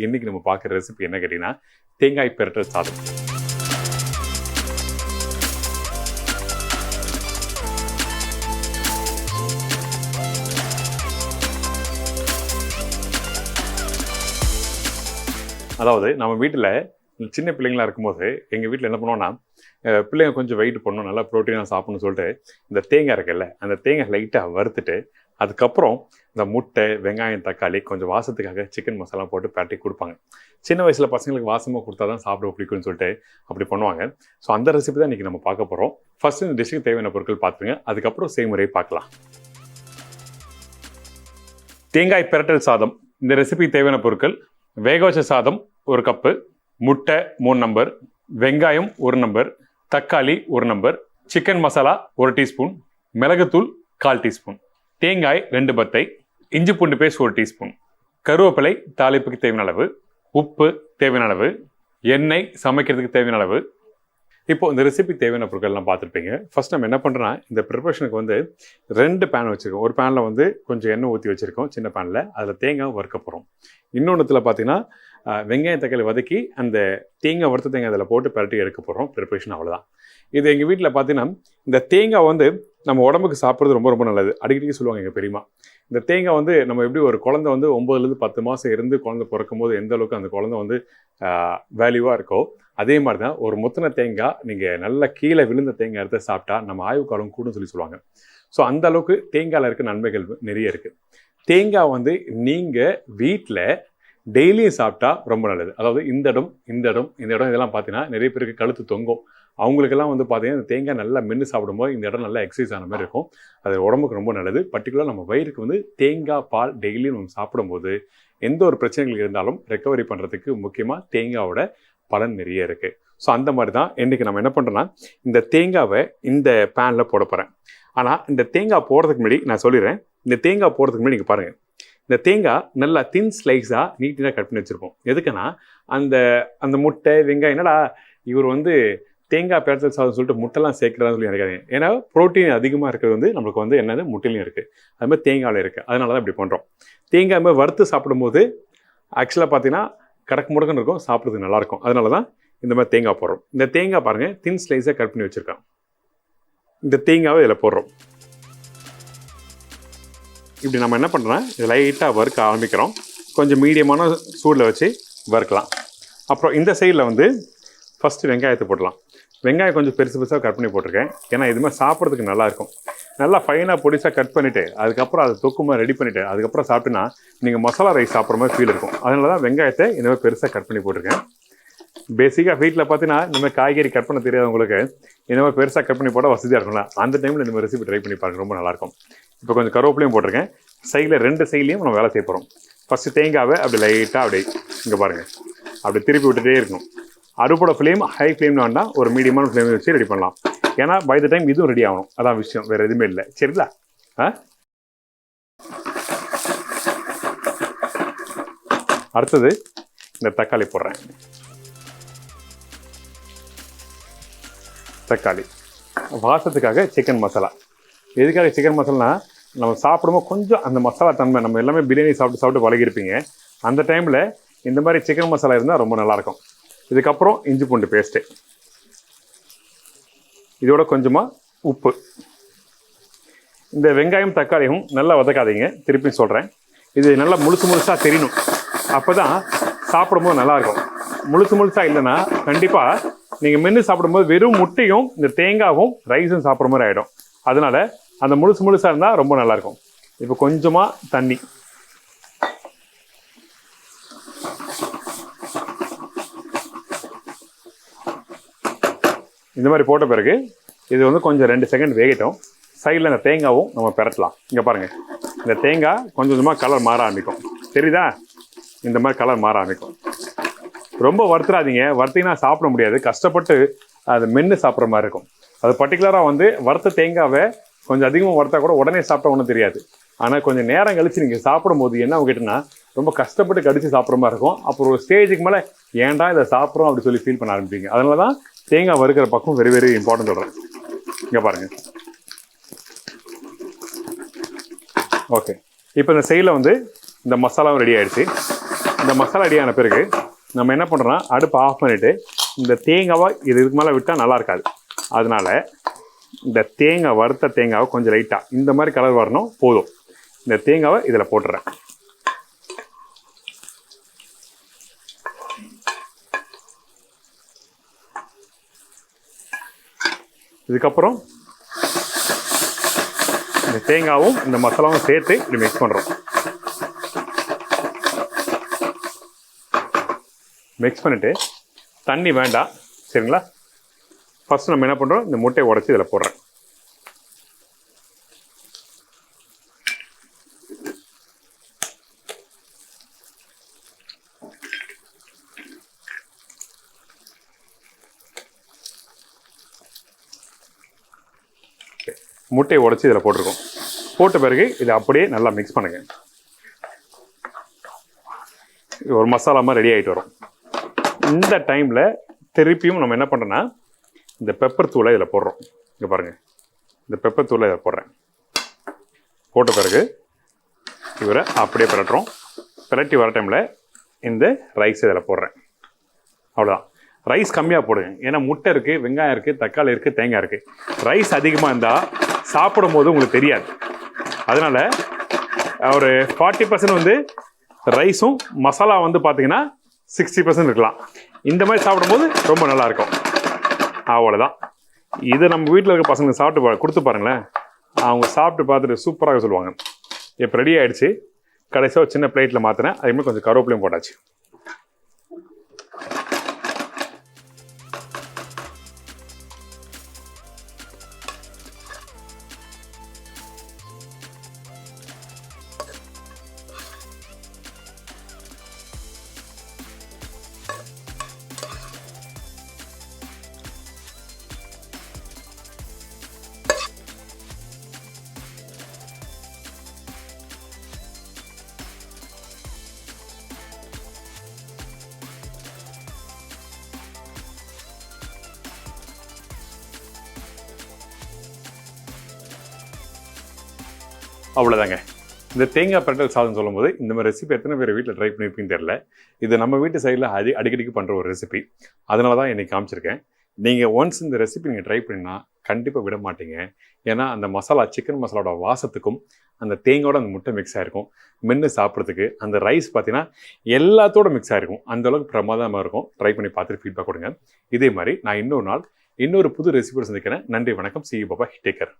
இன்னைக்கு நம்ம பார்க்குற ரெசிபி என்ன கேட்டிங்கன்னா தேங்காய் பிரட்டல் சாதம். அதாவது நம்ம வீட்டில் சின்ன பிள்ளைங்களா இருக்கும்போது எங்கள் வீட்டில் என்ன பண்ணுவோம்னா, பிள்ளைங்க கொஞ்சம் வெயிட் பண்ணணும், நல்லா ப்ரோட்டீனாக சாப்பிட்ணும்னு சொல்லிட்டு இந்த தேங்காய் இருக்குல்ல, அந்த தேங்காய் லைட்டாக வறுத்துட்டு அதுக்கப்புறம் இந்த முட்டை, வெங்காயம், தக்காளி கொஞ்சம் வாசத்துக்காக சிக்கன் மசாலா போட்டு பேட்டி கொடுப்பாங்க. சின்ன வயசில் பசங்களுக்கு வாசமாக கொடுத்தா தான் சாப்பிட பிடிக்கும்னு சொல்லிட்டு அப்படி பண்ணுவாங்க. ஸோ அந்த ரெசிபி தான் இன்றைக்கி நம்ம பார்க்க போகிறோம். ஃபஸ்ட்டு இந்த டிஷ்ஷுக்கு தேவையான பொருட்கள் பார்த்துருங்க, அதுக்கப்புறம் செய்முறையை பார்க்கலாம். தேங்காய் பிரட்டல் சாதம். இந்த ரெசிபி தேவையான பொருட்கள்: வேக வச்ச சாதம் 1 கப்பு, முட்டை 3 நம்பர், வெங்காயம் 1 நம்பர், தக்காளி 1 நம்பர், சிக்கன் மசாலா 1 டீஸ்பூன், மிளகுத்தூள் 1/4 டீஸ்பூன், தேங்காய் 2 பத்தை, இஞ்சி பூண்டு பேஸ்ட் 1 டீஸ்பூன், கருவேப்பிலை தாளிப்புக்கு தேவையான அளவு, உப்பு தேவையான அளவு, எண்ணெய் சமைக்கிறதுக்கு தேவையான அளவு. இப்போ இந்த ரெசிபி தேவையான பொருட்கள்லாம் பார்த்துருப்பீங்க. ஃபர்ஸ்ட் நம்ம என்ன பண்ணுறோன்னா, இந்த ப்ரிப்பரேஷனுக்கு வந்து 2 பேன் வச்சுருக்கோம். ஒரு பேனில் வந்து கொஞ்சம் எண்ணெய் ஊற்றி வச்சுருக்கோம், சின்ன பேனில். அதில் தேங்காய் வறுக்க போகிறோம். இன்னொன்றுத்தில் பார்த்தீங்கன்னா வெங்காயம் தக்காளி வதக்கி அந்த தேங்காய் வறுத்த தேங்காய் அதில் போட்டு பரட்டி எடுக்க போகிறோம். ப்ரிப்பரேஷன் அவ்வளோதான். இது எங்கள் வீட்டில் பார்த்தீங்கன்னா இந்த தேங்காய் வந்து நம்ம உடம்புக்கு சாப்பிட்றது ரொம்ப ரொம்ப நல்லது. அடிக்கடி சொல்லுவாங்க எங்கள் பெரியம்மா, இந்த தேங்காய் வந்து நம்ம எப்படி ஒரு குழந்தை வந்து 9லேருந்து 10 மாதம் இருந்து குழந்தை பிறக்கும் போது எந்த அளவுக்கு அந்த குழந்தை வந்து வேல்யூவாக இருக்கோ, அதே மாதிரி தான் ஒரு முத்தின தேங்காய் நீங்கள் நல்லா கீழே விழுந்த தேங்காய் எடுத்து சாப்பிட்டா நம்ம ஆய்வு காலம் கூடும் சொல்லுவாங்க. ஸோ அந்த அளவுக்கு தேங்காயில் இருக்க நன்மைகள் நிறைய இருக்குது. தேங்காய் வந்து நீங்கள் வீட்டில் டெய்லியும் சாப்பிட்டா ரொம்ப நல்லது. அதாவது இந்த இடம் இதெல்லாம் பார்த்தீங்கன்னா நிறைய பேருக்கு கழுத்து தொங்கும். அவங்களுக்கெல்லாம் வந்து பார்த்தீங்கன்னா இந்த தேங்காய் நல்லா மென்று சாப்பிடும்போது இந்த இடம் நல்லா எக்ஸசைஸ் ஆன மாதிரி இருக்கும். அது உடம்புக்கு ரொம்ப நல்லது. பர்டிகுலராக நம்ம வயிறுக்கு வந்து தேங்காய் பால் டெய்லியும் நம்ம சாப்பிடும்போது எந்த ஒரு பிரச்சனைகள் இருந்தாலும் ரெக்கவரி பண்ணுறதுக்கு முக்கியமாக தேங்காயோட பலன் நிறைய இருக்குது. ஸோ அந்த மாதிரி தான் இன்றைக்கி நம்ம என்ன பண்ணுறோன்னா, இந்த தேங்காவை இந்த பேனில் போட போகிறேன். ஆனால் இந்த தேங்காய் போடுறதுக்கு முன்னாடி நான் சொல்லிடுறேன், இந்த தேங்காய் போடுறதுக்கு முன்னாடி நீங்கள் பாருங்கள், இந்த தேங்காய் நல்லா தின் ஸ்லைஸாக நீட்டாக கட் பண்ணி வச்சுருப்போம். எதுக்குன்னா அந்த முட்டை வெங்காயம், என்னடா இவர் வந்து தேங்காய் பிரட்டல் சாதம் சொல்லிட்டு முட்டைலாம் சேர்க்குறான்னு சொல்லி நினைக்காதீங்க. ஏன்னா ப்ரோட்டீன் அதிகமாக இருக்கிறது வந்து நம்மளுக்கு வந்து என்னது முட்டையிலையும் இருக்குது, அது மாதிரி தேங்காயில் இருக்குது. அதனால தான் இப்படி பண்ணுறோம். தேங்காய் மாதிரி வறுத்து சாப்பிடும்போது ஆக்சுவலாக பார்த்தீங்கன்னா கடக்கு முடக்குன்னு இருக்கும், சாப்பிட்றதுக்கு நல்லாயிருக்கும். அதனால தான் இந்த மாதிரி தேங்காய் போடுறோம். இந்த தேங்காய் பாருங்கள் தின் ஸ்லைஸாக கட் பண்ணி வச்சுருக்கோம். இந்த தேங்காவை இதில் போடுறோம். இப்படி நம்ம என்ன பண்ணுறோன்னா, இது லைட்டாக வறுக்க ஆரம்பிக்கிறோம். கொஞ்சம் மீடியமான சூடில் வச்சு வறுக்கலாம். அப்புறம் இந்த சைடில் வந்து ஃபஸ்ட்டு வெங்காயத்தை போடலாம். வெங்காயம் கொஞ்சம் பெருசு பெருசாக கட் பண்ணி போட்டிருக்கேன். ஏன்னா இது மாதிரி சாப்பிட்றதுக்கு நல்லாயிருக்கும். நல்லா ஃபைனாக பொடிசாக கட் பண்ணிவிட்டு அதுக்கப்புறம் அதை தொக்குமாக ரெடி பண்ணிவிட்டு அதுக்கப்புறம் சாப்பிட்டுன்னா நீங்கள் மசாலா ரைஸ் சாப்பிட்ற மாதிரி ஃபீல் இருக்கும். அதனால தான் வெங்காயத்தை இந்த மாதிரி பெருசாக கட் பண்ணி போட்டிருக்கேன். பேசிக்காக வீட்டில் பார்த்தீங்கன்னா இந்த மாதிரி காய்கறி கட் பண்ண தெரியாதவங்களுக்கு இந்த மாதிரி பெருசாக கட் பண்ணி போட்டால் வசதியாக இருக்கும்ல, அந்த டைமில் இந்த மாதிரி ரெசிபி ட்ரை பண்ணி பாருங்க, ரொம்ப நல்லாயிருக்கும். இப்போ கொஞ்சம் கருவேப்பிலையும் போட்டிருக்கேன். சைடில் 2 சைட்லேயும் நம்ம வேலை செய்ய போகிறோம். ஃபஸ்ட்டு தேங்காவை அப்படி லைட்டாக அப்படி இங்கே பாருங்கள் அப்படி திருப்பி விட்டுட்டே இருக்கணும். அடுப்போட ஃப்ளேம் ஹை ஃப்ளேம்னு வேண்டாம், ஒரு மீடியமான ஃப்ளேம் வச்சு ரெடி பண்ணலாம். ஏன்னா பை த டைம் இதுவும் ரெடி ஆகணும், அதான் விஷயம், வேறு எதுவுமே இல்லை. சரிங்களா? அடுத்தது இந்த தக்காளி போடுறேன். தக்காளி வாசத்துக்காக சிக்கன் மசாலா. எதுக்காக சிக்கன் மசாலானா, நம்ம சாப்பிடும்போது கொஞ்சம் அந்த மசாலா தன்மை, நம்ம எல்லாமே பிரியாணி சாப்பிட்டு பழகிருப்பீங்க, அந்த டைமில் இந்த மாதிரி சிக்கன் மசாலா இருந்தால் ரொம்ப நல்லாயிருக்கும். இதுக்கப்புறம் இஞ்சி பூண்டு பேஸ்ட்டு, இதோட கொஞ்சமாக உப்பு. இந்த வெங்காயம் தக்காளியும் நல்லா வதக்காதீங்க, திருப்பி சொல்கிறேன். இது நல்லா முழுசாக தெரியணும், அப்போ தான் சாப்பிடும்போது நல்லாயிருக்கும். முழுசாக இல்லைன்னா கண்டிப்பாக நீங்கள் மென்று சாப்பிடும்போது வெறும் முட்டையும் இந்த தேங்காயும் ரைஸும் சாப்பிட்ற மாதிரி ஆகிடும். அதனால் அந்த முழுசாக இருந்தால் ரொம்ப நல்லாயிருக்கும். இப்போ கொஞ்சமாக தண்ணி, இந்த மாதிரி போட்ட பிறகு இது வந்து கொஞ்சம் 2 செகண்ட் வேகட்டும். சைடில் இந்த தேங்காவும் நம்ம பிரட்டலாம். இங்கே பாருங்கள், இந்த தேங்காய் கொஞ்சமாக கலர் மாற ஆரம்பிக்கும், தெரியுதா? இந்த மாதிரி கலர் மாற ஆரம்பிக்கும். ரொம்ப வறுத்துறாதீங்க, வறுத்தீங்கன்னா சாப்பிட முடியாது, கஷ்டப்பட்டு அது மென்று சாப்பிட்ற மாதிரி இருக்கும். அது பர்டிகுலராக வந்து வறுத்த தேங்காவை கொஞ்சம் அதிகமாக வறுத்தா கூட உடனே சாப்பிட்டா ஒன்றும் தெரியாது. ஆனால் கொஞ்சம் நேரம் கழித்து நீங்கள் சாப்பிடும்போது என்ன கேட்டிங்கன்னா ரொம்ப கஷ்டப்பட்டு கடித்து சாப்பிட்ற மாதிரி இருக்கும். அப்புறம் ஒரு ஸ்டேஜுக்கு மேலே ஏன்டா இதை சாப்பிட்றோம் அப்படி சொல்லி ஃபீல் பண்ண ஆரம்பிப்பீங்க. அதனால தான் தேங்காய் வறுக்கிற பக்கம் வெரி வெரி இம்பார்ட்டன்ட் சொல்கிறேன். இங்கே பாருங்கள். ஓகே, இப்போ இந்த சைடில் வந்து இந்த மசாலாவும் ரெடி ஆகிடுச்சு. இந்த மசாலா ரெடியான பிறகு நம்ம என்ன பண்ணுறோம்னா அடுப்பு ஆஃப் பண்ணிவிட்டு இந்த தேங்காவை இதுக்கு மேலே விட்டால் நல்லா இருக்காது. அதனால இந்த தேங்காய் வறுத்த தேங்காவை கொஞ்சம் லைட்டாக இந்த மாதிரி கலர் வரணும் போதும். இந்த தேங்காவை இதில் போட்டுறேன். இதுக்கப்புறம் இந்த தேங்காவும் இந்த மசாலாவும் சேர்த்து இப்படி மிக்ஸ் பண்ணுறோம். மிக்ஸ் பண்ணிவிட்டு தண்ணி வேண்டாம் சரிங்களா. ஃபஸ்ட்டு நம்ம என்ன பண்ணுறோம், இந்த முட்டையை உடச்சி இதில் போடுறேன். முட்டையை உடச்சி இதில் போட்டிருக்கோம். போட்ட பிறகு இதை அப்படியே நல்லா மிக்ஸ் பண்ணுங்க. ஒரு மசாலா மாதிரி ரெடி ஆகிட்டு வரும். இந்த டைமில் திருப்பியும் நம்ம என்ன பண்ணுறோன்னா இந்த பெப்பர் தூளை இதில் போடுறோம். இங்கே பாருங்கள், இந்த பெப்பர் தூளை இதில் போடுறேன். போட்ட பிறகு இவரை அப்படியே பிரட்டுறோம். பிரட்டி வர டைமில் இந்த ரைஸ் இதில் போடுறேன். அவ்வளோதான். ரைஸ் கம்மியாக போடுங்க, ஏன்னா முட்டை இருக்குது, வெங்காயம் இருக்குது, தக்காளி இருக்குது, தேங்காய் இருக்குது. ரைஸ் அதிகமாக இருந்தால் சாப்பிடும் போது உங்களுக்கு தெரியாது. அதனால் ஒரு 40% வந்து ரைஸும் மசாலா வந்து பார்த்தீங்கன்னா 60% இருக்கலாம். இந்த மாதிரி சாப்பிடும்போது ரொம்ப நல்லாயிருக்கும். அவ்வளோதான். இதை நம்ம வீட்டில் இருக்க பசங்க சாப்பிட்டு கொடுத்து பாருங்களேன், அவங்க சாப்பிட்டு பார்த்துட்டு சூப்பராக சொல்லுவாங்க. இப்போ ரெடி ஆகிடுச்சு. கடைசியாக ஒரு சின்ன பிளேட்டில் மாற்றினேன். அதுமாதிரி கொஞ்சம் கருவேப்பிலையும் போட்டாச்சு. அவ்வளோதாங்க. இந்த தேங்காய் பிரட்டல் சாதம் சொல்லும்போது இந்த மாதிரி ரெசிபி எத்தனை பேர் வீட்டில் ட்ரை பண்ணியிருப்பீங்கன்னு தெரியல. இது நம்ம வீட்டு சைடில் அடிக்கடிக்கு பண்ணுற ஒரு ரெசிபி. அதனால தான் இன்றைக்கி காமிச்சிருக்கேன். நீங்கள் ஒன்ஸ் இந்த ரெசிபி நீங்கள் ட்ரை பண்ணினா கண்டிப்பாக விட மாட்டீங்க. ஏன்னா அந்த மசாலா, சிக்கன் மசாலாவோட வாசத்துக்கும் அந்த தேங்காயோட அந்த முட்டை மிக்ஸ் ஆகிருக்கும். மென்று சாப்பிட்றதுக்கு அந்த ரைஸ் பார்த்தீங்கன்னா எல்லாத்தோட மிக்ஸ் ஆகிருக்கும். அந்தளவுக்கு பிரமாதமாக இருக்கும். ட்ரை பண்ணி பார்த்துட்டு ஃபீட்பேக் கொடுங்க. இதே மாதிரி நான் இன்னொரு நாள் இன்னொரு புது ரெசிபியோட சந்திக்கிறேன். நன்றி, வணக்கம். See you, bye bye. Take care.